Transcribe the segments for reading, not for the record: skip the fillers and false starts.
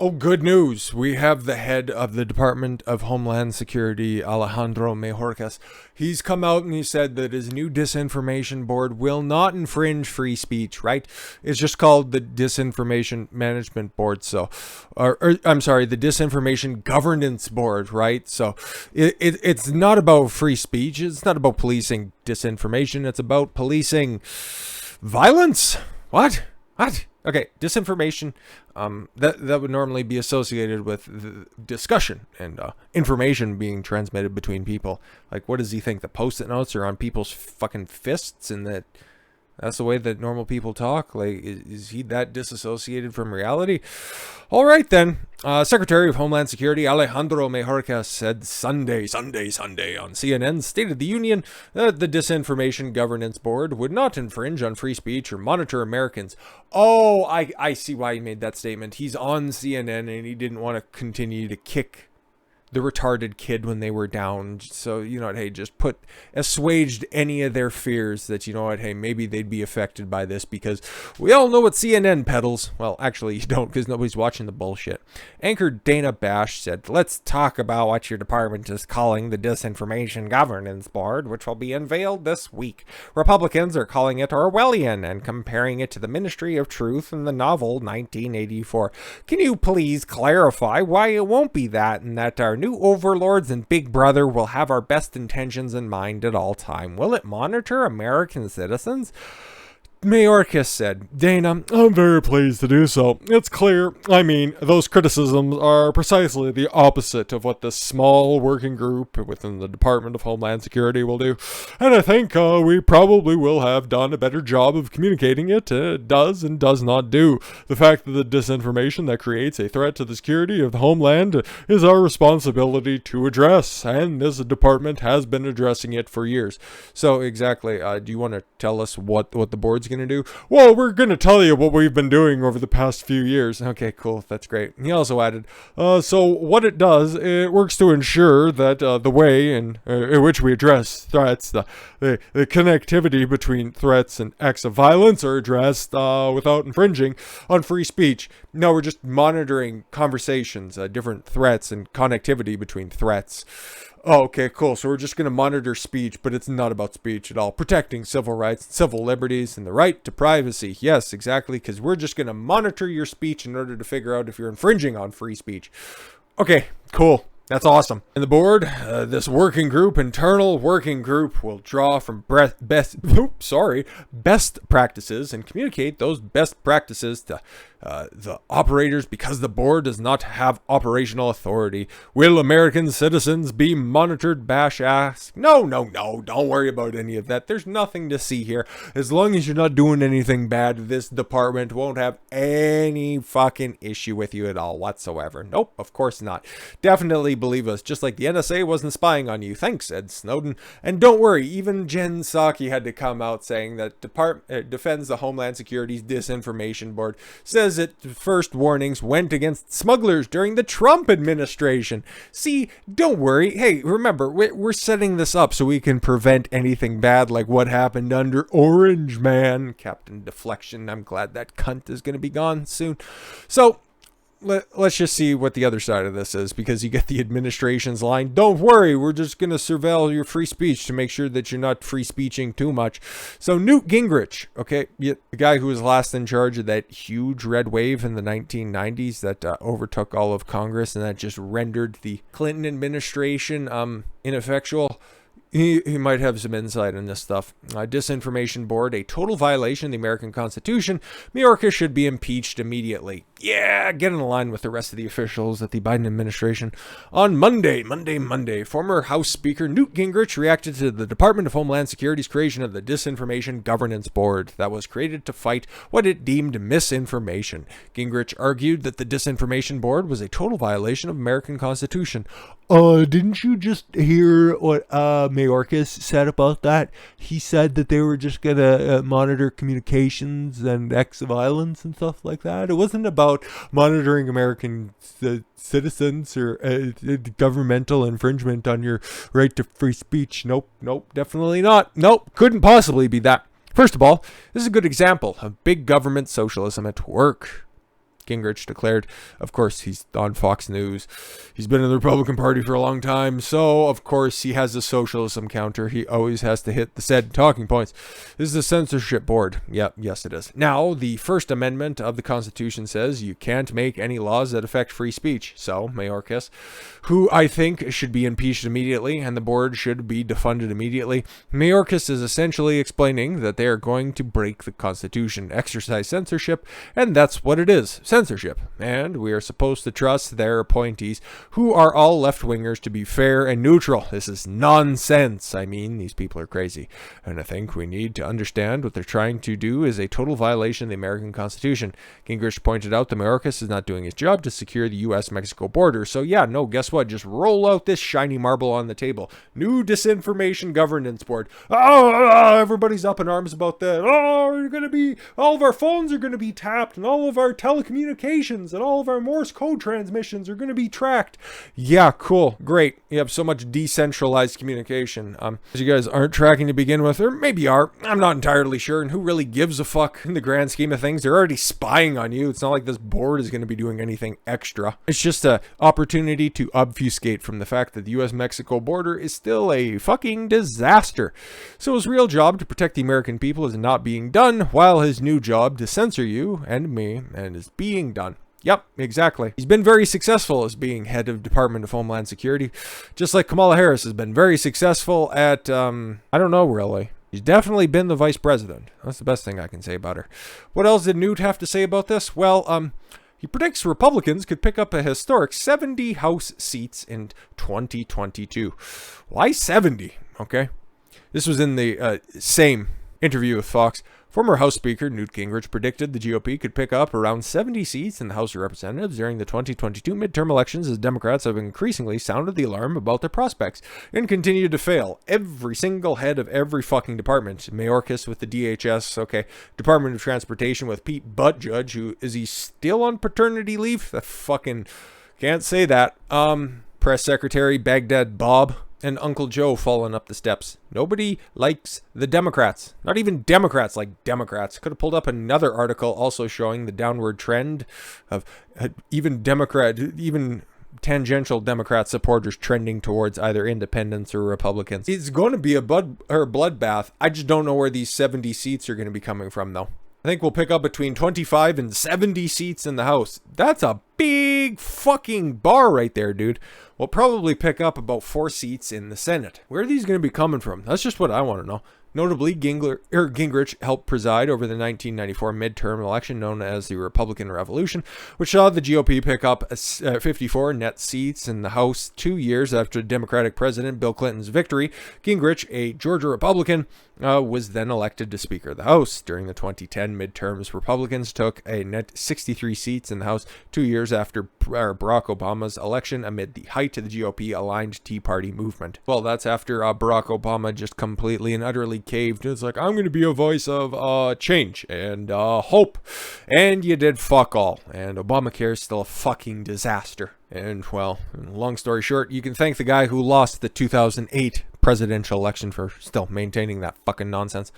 Oh, good news. We have the head of the Department of Homeland Security, Alejandro Mayorkas. He's come out and he said that his new disinformation board will not infringe free speech, right? It's just called the Disinformation Management Board. So, I'm sorry, the Disinformation Governance Board, right? So it's not about free speech. It's not about policing disinformation. It's about policing violence. What? What? Okay, disinformation, that would normally be associated with the discussion and information being transmitted between people. Like, what does he think? The Post-it notes are on people's fucking fists, and that's the way that normal people talk? Like, is he that disassociated from reality? All right, then. Secretary of Homeland Security Alejandro Mayorkas said Sunday on CNN's State of the Union that the Disinformation Governance Board would not infringe on free speech or monitor Americans. Oh, I see why he made that statement. He's on CNN and he didn't want to continue to kick the retarded kid when they were down. So, you know what, hey, just assuaged any of their fears that, you know what, hey, maybe they'd be affected by this, because we all know what CNN peddles. Well, actually, you don't, because nobody's watching the bullshit. Anchor Dana Bash said, let's talk about what your department is calling the Disinformation Governance Board, which will be unveiled this week. Republicans are calling it Orwellian and comparing it to the Ministry of Truth in the novel 1984. Can you please clarify why it won't be that, and that our new overlords and Big Brother will have our best intentions in mind at all time? Will it monitor American citizens? Mayorkas said, Dana, I'm very pleased to do so. It's clear, those criticisms are precisely the opposite of what this small working group within the Department of Homeland Security will do. And I think we probably will have done a better job of communicating it does and does not do. The fact that the disinformation that creates a threat to the security of the homeland is our responsibility to address, and this department has been addressing it for years. So exactly, do you want to tell us what the board's going to do? Well, we're going to tell you what we've been doing over the past few years. Okay, cool. That's great. He also added, so what it does, it works to ensure that the way in which we address threats, the connectivity between threats and acts of violence are addressed without infringing on free speech. No, we're just monitoring conversations, different threats and connectivity between threats. Oh, okay, cool. So we're just going to monitor speech, but it's not about speech at all. Protecting civil rights, civil liberties, and the right to privacy. Yes, exactly, because we're just going to monitor your speech in order to figure out if you're infringing on free speech. Okay, cool. That's awesome. And the board, this internal working group, will draw from best practices and communicate those best practices to the operators, because the board does not have operational authority. Will American citizens be monitored? Bash asked. No, don't worry about any of that. There's nothing to see here. As long as you're not doing anything bad, this department won't have any fucking issue with you at all whatsoever. Nope, of course not. Definitely believe us, just like the NSA wasn't spying on you. Thanks, Ed Snowden. And don't worry, even Jen Psaki had to come out saying that defends the Homeland Security's Disinformation Board, says it first warnings went against smugglers during the Trump administration. See, don't worry. Hey, remember, we're setting this up so we can prevent anything bad like what happened under Orange Man. Captain Deflection. I'm glad that cunt is going to be gone soon. So, let's just see what the other side of this is, because you get the administration's line, don't worry, we're just going to surveil your free speech to make sure that you're not free speeching too much. So Newt Gingrich, okay, the guy who was last in charge of that huge red wave in the 1990s that overtook all of Congress and that just rendered the Clinton administration ineffectual. He might have some insight on this stuff. Disinformation Board, a total violation of the American Constitution. Mayorkas should be impeached immediately. Yeah, get in line with the rest of the officials at the Biden administration. On Monday, former House Speaker Newt Gingrich reacted to the Department of Homeland Security's creation of the Disinformation Governance Board that was created to fight what it deemed misinformation. Gingrich argued that the Disinformation Board was a total violation of American Constitution. Didn't you just hear what Mayorkas said about that? He said that they were just gonna monitor communications and acts of violence and stuff like that. It wasn't about monitoring American citizens or governmental infringement on your right to free speech. Nope, definitely not. Nope, couldn't possibly be that. First of all, this is a good example of big government socialism at work. Gingrich declared. Of course, he's on Fox News. He's been in the Republican Party for a long time, so of course he has a socialism counter. He always has to hit the said talking points. This is the censorship board. Yep, yes it is. Now, the First Amendment of the Constitution says you can't make any laws that affect free speech. So, Mayorkas, who I think should be impeached immediately, and the board should be defunded immediately, Mayorkas is essentially explaining that they are going to break the Constitution, exercise censorship, and that's what it is. Censorship, and we are supposed to trust their appointees, who are all left-wingers, to be fair and neutral. This is nonsense. I mean, these people are crazy, and I think we need to understand what they're trying to do is a total violation of the American Constitution. Gingrich pointed out that Mayorkas is not doing his job to secure the U.S.-Mexico border, so yeah, no, guess what? Just roll out this shiny marble on the table. New Disinformation Governance Board. Everybody's up in arms about that. All of our phones are going to be tapped, and all of our telecommunications and all of our Morse code transmissions are going to be tracked. Yeah, cool, great. You have so much decentralized communication. As you guys aren't tracking to begin with, or maybe are, I'm not entirely sure, and who really gives a fuck in the grand scheme of things? They're already spying on you. It's not like this board is going to be doing anything extra. It's just an opportunity to obfuscate from the fact that the U.S.-Mexico border is still a fucking disaster. So his real job to protect the American people is not being done, while his new job to censor you and me and is being done. Yep, exactly. He's been very successful as being head of Department of Homeland Security, just like Kamala Harris has been very successful at, I don't know really. She's definitely been the vice president. That's the best thing I can say about her. What else did Newt have to say about this? Well, he predicts Republicans could pick up a historic 70 House seats in 2022. Why 70? Okay. This was in the same interview with Fox. Former House Speaker Newt Gingrich predicted the GOP could pick up around 70 seats in the House of Representatives during the 2022 midterm elections, as Democrats have increasingly sounded the alarm about their prospects and continue to fail. Every single head of every fucking department. Mayorkas with the DHS, okay. Department of Transportation with Pete Buttigieg, who, is he still on paternity leave? The fucking, can't say that. Press Secretary Baghdad Bob and Uncle Joe falling up the steps. Nobody likes the Democrats. Not even Democrats like Democrats. Could have pulled up another article also showing the downward trend of even tangential Democrat supporters trending towards either independents or Republicans. It's going to be a bloodbath. I just don't know where these 70 seats are going to be coming from, though. I think we'll pick up between 25 and 70 seats in the House. That's a big fucking bar right there, dude. We'll probably pick up about 4 seats in the Senate. Where are these going to be coming from? That's just what I want to know. Notably, Gingrich helped preside over the 1994 midterm election known as the Republican Revolution, which saw the GOP pick up 54 net seats in the House 2 years after Democratic President Bill Clinton's victory. Gingrich, a Georgia Republican, was then elected to Speaker of the House. During the 2010 midterms, Republicans took a net 63 seats in the House 2 years after Barack Obama's election amid the height of the GOP-aligned Tea Party movement. Well, that's after Barack Obama just completely and utterly caved. It's like, I'm going to be a voice of change and hope. And you did fuck all. And Obamacare is still a fucking disaster. And, well, long story short, you can thank the guy who lost the 2008 presidential election for still maintaining that fucking nonsense.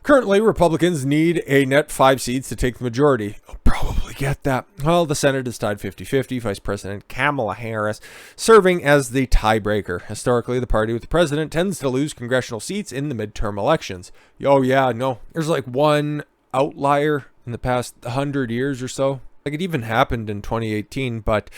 Currently, Republicans need a net 5 seats to take the majority. They'll probably get that. Well, the Senate is tied 50-50. Vice President Kamala Harris serving as the tiebreaker. Historically, the party with the president tends to lose congressional seats in the midterm elections. Oh, yeah, no. There's like one outlier in the past 100 years or so. Like, it even happened in 2018, but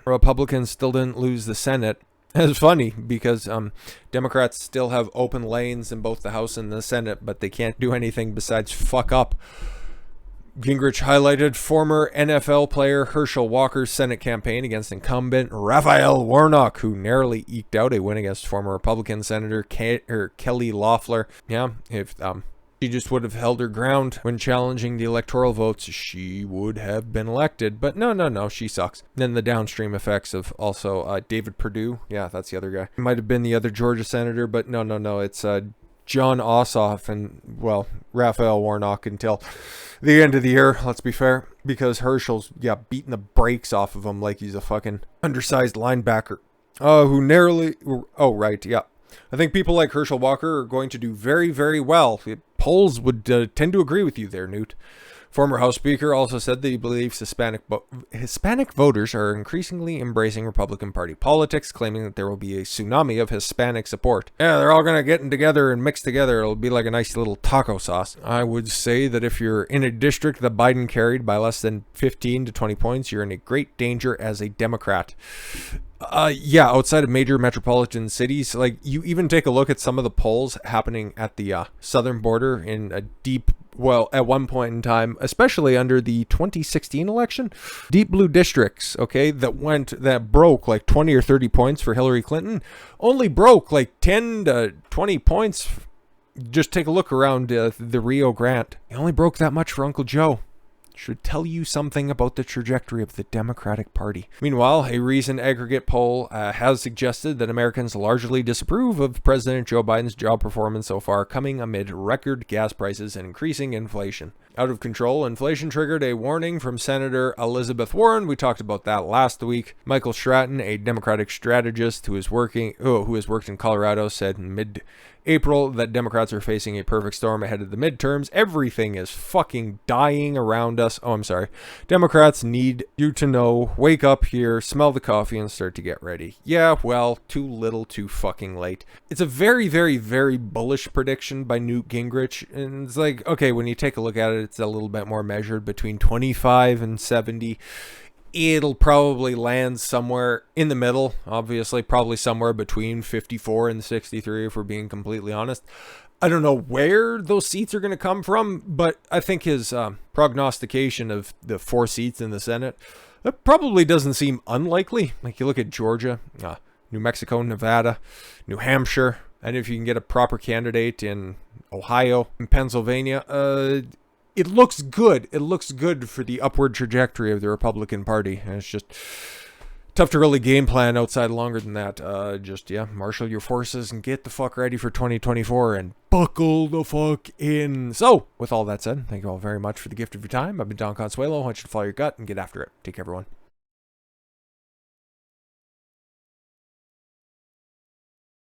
Republicans still didn't lose the Senate. It's funny because Democrats still have open lanes in both the House and the Senate, but they can't do anything besides fuck up. Gingrich highlighted former NFL player Herschel Walker's Senate campaign against incumbent Raphael Warnock, who narrowly eked out a win against former Republican Senator Kelly Loeffler. Yeah, if she just would have held her ground when challenging the electoral votes, she would have been elected. But no, she sucks. Then the downstream effects of also David Perdue. Yeah, that's the other guy. He might have been the other Georgia senator, but no. It's John Ossoff and, well, Raphael Warnock until the end of the year, let's be fair. Because Herschel's, beating the brakes off of him like he's a fucking undersized linebacker. Who narrowly... Oh, right, yeah. I think people like Herschel Walker are going to do very, very well. Polls would tend to agree with you there, Newt. Former House Speaker also said that he believes Hispanic voters are increasingly embracing Republican Party politics, claiming that there will be a tsunami of Hispanic support. Yeah, they're all going to get together and mix together. It'll be like a nice little taco sauce. I would say that if you're in a district that Biden carried by less than 15 to 20 points, you're in a great danger as a Democrat. Yeah, outside of major metropolitan cities, like you even take a look at some of the polls happening at the southern border in a at one point in time, especially under the 2016 election, deep blue districts, okay, that broke like 20 or 30 points for Hillary Clinton, only broke like 10 to 20 points. Just take a look around the Rio Grande. It only broke that much for Uncle Joe. Should tell you something about the trajectory of the Democratic Party. Meanwhile, a recent aggregate poll has suggested that Americans largely disapprove of President Joe Biden's job performance so far, coming amid record gas prices and increasing inflation. Out of control inflation triggered a warning from Senator Elizabeth Warren. We talked about that last week. Michael Stratton, a Democratic strategist who has worked in Colorado, said in mid-April that Democrats are facing a perfect storm ahead of the midterms. Everything is fucking dying around us. Oh, I'm sorry. Democrats need you to know. Wake up here, smell the coffee, and start to get ready. Yeah, well, too little, too fucking late. It's a very, very, very bullish prediction by Newt Gingrich. And it's like, okay, when you take a look at it, it's a little bit more measured between 25 and 70. It'll probably land somewhere in the middle, obviously, probably somewhere between 54 and 63, if we're being completely honest. I don't know where those seats are going to come from, but I think his prognostication of the 4 seats in the Senate, that probably doesn't seem unlikely. Like you look at Georgia, New Mexico, Nevada, New Hampshire, and if you can get a proper candidate in Ohio and Pennsylvania, it looks good. It looks good for the upward trajectory of the Republican Party. And it's just tough to really game plan outside longer than that. Marshal your forces and get the fuck ready for 2024 and buckle the fuck in. So, with all that said, thank you all very much for the gift of your time. I've been Don Consuelo. I want you to follow your gut and get after it. Take care, everyone.